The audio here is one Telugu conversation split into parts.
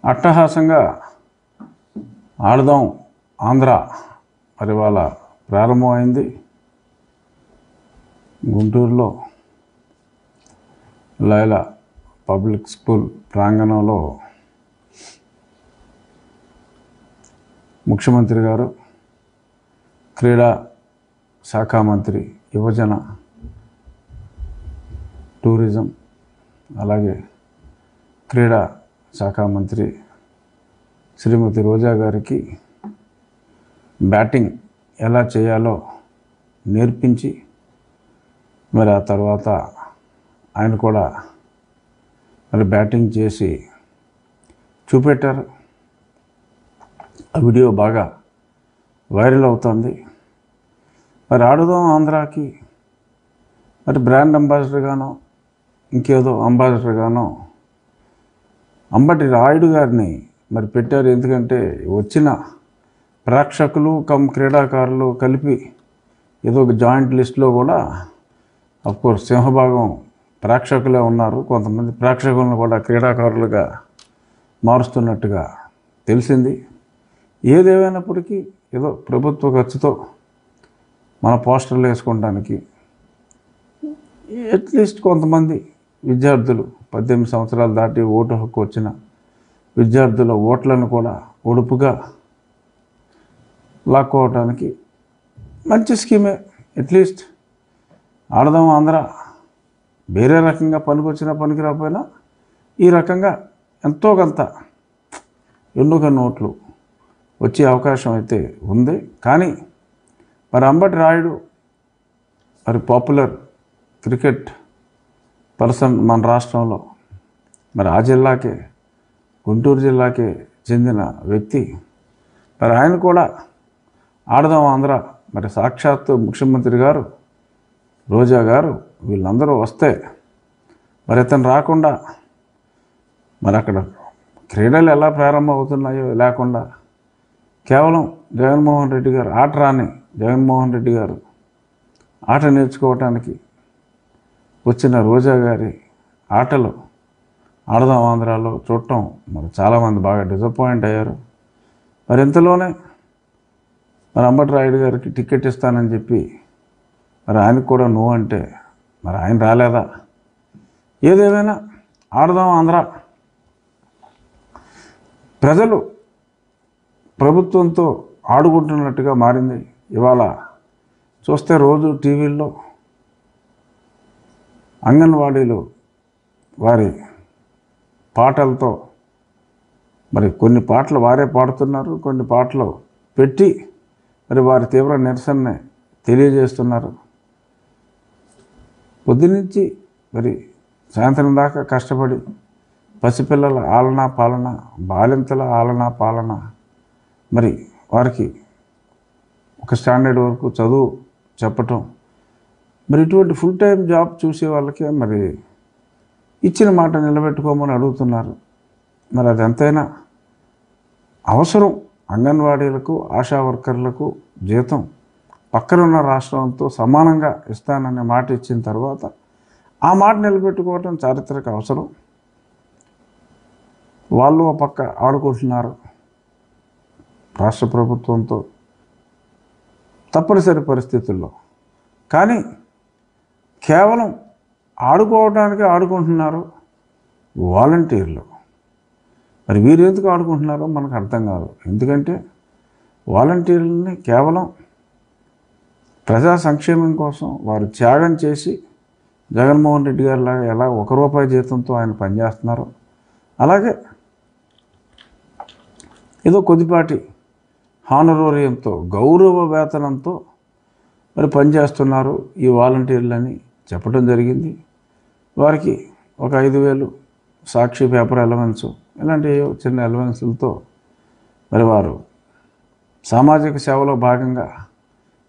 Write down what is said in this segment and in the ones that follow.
అట్టహాసంగా ఆడదాం ఆంధ్ర మరి వాళ్ళ ప్రారంభమైంది. గుంటూరులో లైలా పబ్లిక్ స్కూల్ ప్రాంగణంలో ముఖ్యమంత్రి గారు, క్రీడా శాఖ మంత్రి, యువజన, టూరిజం, అలాగే క్రీడా శాఖ మంత్రి శ్రీమతి రోజా గారికి బ్యాటింగ్ ఎలా చేయాలో నేర్పించి మరి ఆ తర్వాత ఆయన కూడా మరి బ్యాటింగ్ చేసి చూపెట్టారు. ఆ వీడియో బాగా వైరల్ అవుతుంది. మరి ఆడుదాం ఆంధ్రాకి మరి బ్రాండ్ అంబాసిడర్గానో ఇంకేదో అంబాసిడర్గానో అంబటి రాయుడు గారిని మరి పెట్టారు. ఎందుకంటే వచ్చిన ప్రేక్షకులు క్రీడాకారులు కలిపి ఏదో ఒక జాయింట్ లిస్టులో కూడా అఫ్కోర్స్ సింహభాగం ప్రేక్షకులే ఉన్నారు. కొంతమంది ప్రేక్షకులను కూడా క్రీడాకారులుగా మారుస్తున్నట్టుగా తెలిసింది. ఏదేమైనప్పటికీ ఏదో ప్రభుత్వ ఖర్చుతో మన పోస్టర్లు వేసుకోవడానికి అట్లీస్ట్ కొంతమంది విద్యార్థులు 18 సంవత్సరాలు దాటి ఓటు హక్కు వచ్చిన విద్యార్థుల ఓట్లను కూడా ఒడుపుగా లాక్కోవటానికి మంచి స్కీమే. అట్లీస్ట్ ఆడదాం ఆంధ్ర వేరే రకంగా పనికొచ్చినా పనికి రాకపోయినా ఈ రకంగా ఎంతో కొంత ఎన్నుక నోట్లు వచ్చే అవకాశం అయితే ఉంది. కానీ మరి అంబటి రాయుడు మరి పాపులర్ క్రికెట్ పర్సన్ మన రాష్ట్రంలో, మరి ఆ జిల్లాకే, గుంటూరు జిల్లాకే చెందిన వ్యక్తి. మరి ఆయన కూడా ఆడదాం ఆంధ్ర మరి సాక్షాత్తు ముఖ్యమంత్రి గారు, రోజా గారు వీళ్ళందరూ వస్తే మరి ఇతను రాకుండా మరి అక్కడ క్రీడలు ఎలా ప్రారంభం అవుతున్నాయో లేకుండా కేవలం జగన్మోహన్ రెడ్డి గారు ఆట రాని జగన్మోహన్ రెడ్డి గారు ఆట నేర్చుకోవటానికి వచ్చిన రోజా గారి ఆటలు ఆడదాం ఆంధ్రాలో చూడటం మరి చాలామంది బాగా డిసప్పాయింట్ అయ్యారు. మరి ఇంతలోనే మరి అంబటి రాయుడు గారికి టికెట్ ఇస్తానని చెప్పి మరి ఆయనకు కూడా నో అంటే మరి ఆయన రాలేదా? ఏదేమైనా ఆడదాం ఆంధ్ర ప్రజలు ప్రభుత్వంతో ఆడుకుంటున్నట్టుగా మారింది. ఇవాళ చూస్తే రోజు టీవీల్లో అంగన్వాడీలు వారి పాటలతో మరి కొన్ని పాటలు వారే పాడుతున్నారు, కొన్ని పాటలు పెట్టి మరి వారి తీవ్ర నిరసనని తెలియజేస్తున్నారు. పొద్దునుంచి మరి సాయంత్రం దాకా కష్టపడి పసిపిల్లల ఆలనా పాలన, బాలింతల ఆలనా పాలన, మరి వారికి ఒక స్టాండర్డ్ వరకు చదువు చెప్పటం, మరి ఇటువంటి ఫుల్ టైం జాబ్ చూసే వాళ్ళకి మరి ఇచ్చిన మాట నిలబెట్టుకోమని అడుగుతున్నారు. మరి అది ఎంతైనా అవసరం. అంగన్వాడీలకు, ఆశా వర్కర్లకు జీతం పక్కనున్న రాష్ట్రంతో సమానంగా ఇస్తాననే మాట ఇచ్చిన తర్వాత ఆ మాట నిలబెట్టుకోవటం చారిత్రక అవసరం. వాళ్ళు ఆ పక్క ఆడుకుంటున్నారు రాష్ట్ర ప్రభుత్వంతో తప్పనిసరి పరిస్థితుల్లో. కానీ కేవలం ఆడుకోవడానికి ఆడుకుంటున్నారు వాలంటీర్లు. మరి వీరు ఎందుకు ఆడుకుంటున్నారో మనకు అర్థం కాదు. ఎందుకంటే వాలంటీర్లని కేవలం ప్రజా సంక్షేమం కోసం వారు త్యాగం చేసి జగన్మోహన్ రెడ్డి గారిలాగా ఎలా ₹1 జీతంతో ఆయన పనిచేస్తున్నారో అలాగే ఏదో కొద్దిపాటి హానరోరియంతో, గౌరవ వేతనంతో మరి పనిచేస్తున్నారు ఈ వాలంటీర్లని చెప్పడం జరిగింది. వారికి ఒక 5,000 సాక్షి పేపర్ అలవెన్స్ ఇలాంటి చిన్న అలవెన్సులతో మరి వారు సామాజిక సేవలో భాగంగా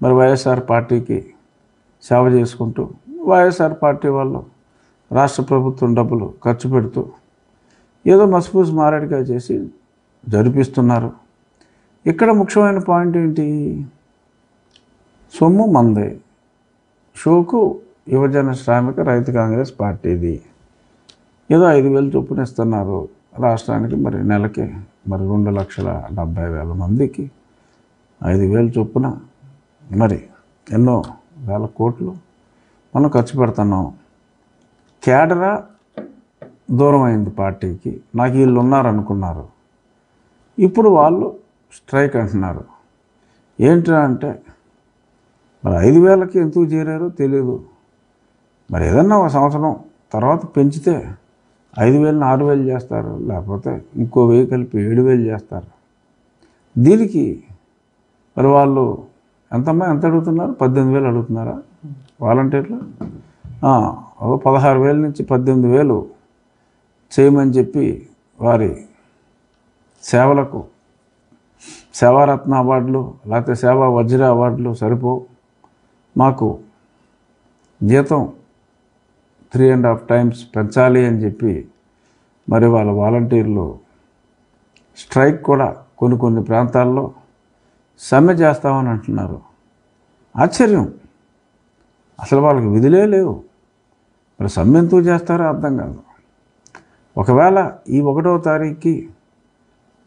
మరి వైఎస్ఆర్ పార్టీకి సేవ చేసుకుంటూ వైఎస్ఆర్ పార్టీ వాళ్ళు రాష్ట్ర ప్రభుత్వం డబ్బులు ఖర్చు పెడుతూ ఏదో మసిపూసి మారేడుకాయ చేసి జరిపిస్తున్నారు. ఇక్కడ ముఖ్యమైన పాయింట్ ఏంటి? సొమ్ము మందే, షోకు యువజన శ్రామిక రైతు కాంగ్రెస్ పార్టీది. ఏదో 5,000 చొప్పున ఇస్తున్నారు. రాష్ట్రానికి మరి నెలకి మరి 2,70,000 మందికి 5,000 చొప్పున మరి ఎన్నో వేల కోట్లు మనం ఖర్చు పెడుతున్నాం. కేడరా దూరం అయింది పార్టీకి. నాకు వీళ్ళు ఉన్నారనుకున్నారు. ఇప్పుడు వాళ్ళు స్ట్రైక్ అంటున్నారు. ఏంటంటే అంటే మరి 5,000కి ఎందుకు చేరారో తెలియదు. మరి ఏదన్నా ఒక సంవత్సరం తర్వాత పెంచితే 5,000ని 6,000 చేస్తారు, లేకపోతే ఇంకో 1,000 కలిపి 7,000 చేస్తారు. దీనికి మరి వాళ్ళు ఎంత అడుగుతున్నారు? 18,000 అడుగుతున్నారా వాలంటీర్లు? 16,000 నుంచి 18,000 చేయమని చెప్పి వారి సేవలకు సేవారత్న అవార్డులు లేకపోతే సేవా వజ్ర అవార్డులు సరిపోవు, మాకు జీతం 3.5 టైమ్స్ పెంచాలి అని చెప్పి మరి వాళ్ళ వాలంటీర్లు స్ట్రైక్ కూడా కొన్ని ప్రాంతాల్లో సమ్మె చేస్తామని అంటున్నారు. ఆశ్చర్యం, అసలు వాళ్ళకి విధులే లేవు. మరి సమ్మె ఎందుకు చేస్తారో అర్థం కాదు. ఒకవేళ ఈ 1వ తారీఖుకి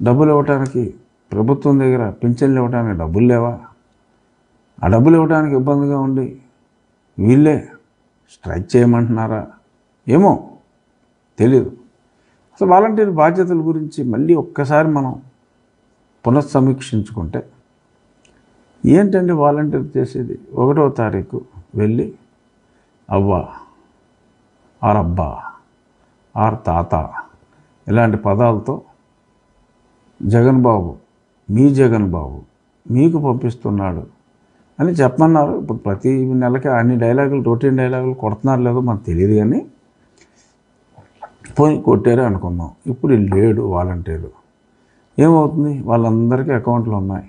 డబ్బులు ఇవ్వడానికి ప్రభుత్వం దగ్గర పింఛన్లు ఇవ్వడానికి డబ్బులు లేవా? ఆ డబ్బులు ఇవ్వడానికి ఇబ్బందిగా ఉండి వీళ్ళే స్ట్రైక్ చేయమంటున్నారా? ఏమో తెలీదు. అసలు వాలంటీర్ బాధ్యతల గురించి మళ్ళీ ఒక్కసారి మనం పునఃసమీక్షించుకుంటే ఏంటంటే వాలంటీర్ చేసేది 1వ తారీఖు వెళ్ళి అవ్వ ఆర్ అబ్బా ఆర్ తాత ఇలాంటి పదాలతో జగన్ బాబు, మీ జగన్ బాబు మీకు పంపిస్తున్నాడు అని చెప్పమన్నారు. ఇప్పుడు ప్రతి నెలకి అన్ని డైలాగులు, రొటీన్ డైలాగులు కొడుతున్నారు లేదో మనకు తెలియదు, కానీ పోయి కొట్టారే అనుకుందాం. ఇప్పుడు లేడు వాలంటీరు. ఏమవుతుంది? వాళ్ళందరికీ అకౌంట్లు ఉన్నాయి,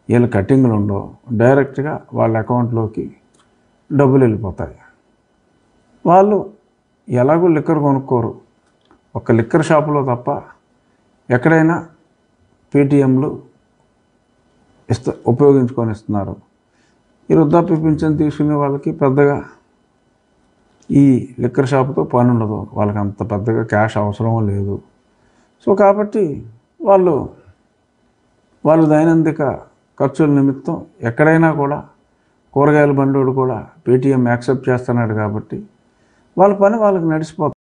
వీళ్ళ కట్టింగ్లు ఉండవు, డైరెక్ట్గా వాళ్ళ అకౌంట్లోకి డబ్బులు వెళ్ళిపోతాయి. వాళ్ళు ఎలాగో లిక్కర్ కొనుక్కోరు, ఒక లిక్కర్ షాపులో తప్ప ఎక్కడైనా పేటీఎంలు ఉపయోగించుకొని ఇస్తున్నారు. ఈ వృద్ధాప్య పింఛన్ తీసుకునే వాళ్ళకి పెద్దగా ఈ లిక్కర్ షాపుతో పని ఉండదు, వాళ్ళకి అంత పెద్దగా క్యాష్ అవసరం లేదు. సో కాబట్టి వాళ్ళు దైనందిక ఖర్చుల నిమిత్తం ఎక్కడైనా కూడా కూరగాయల బండోడు కూడా పేటీఎం యాక్సెప్ట్ చేస్తున్నాడు కాబట్టి వాళ్ళ పని వాళ్ళకి నడిచిపోతుంది.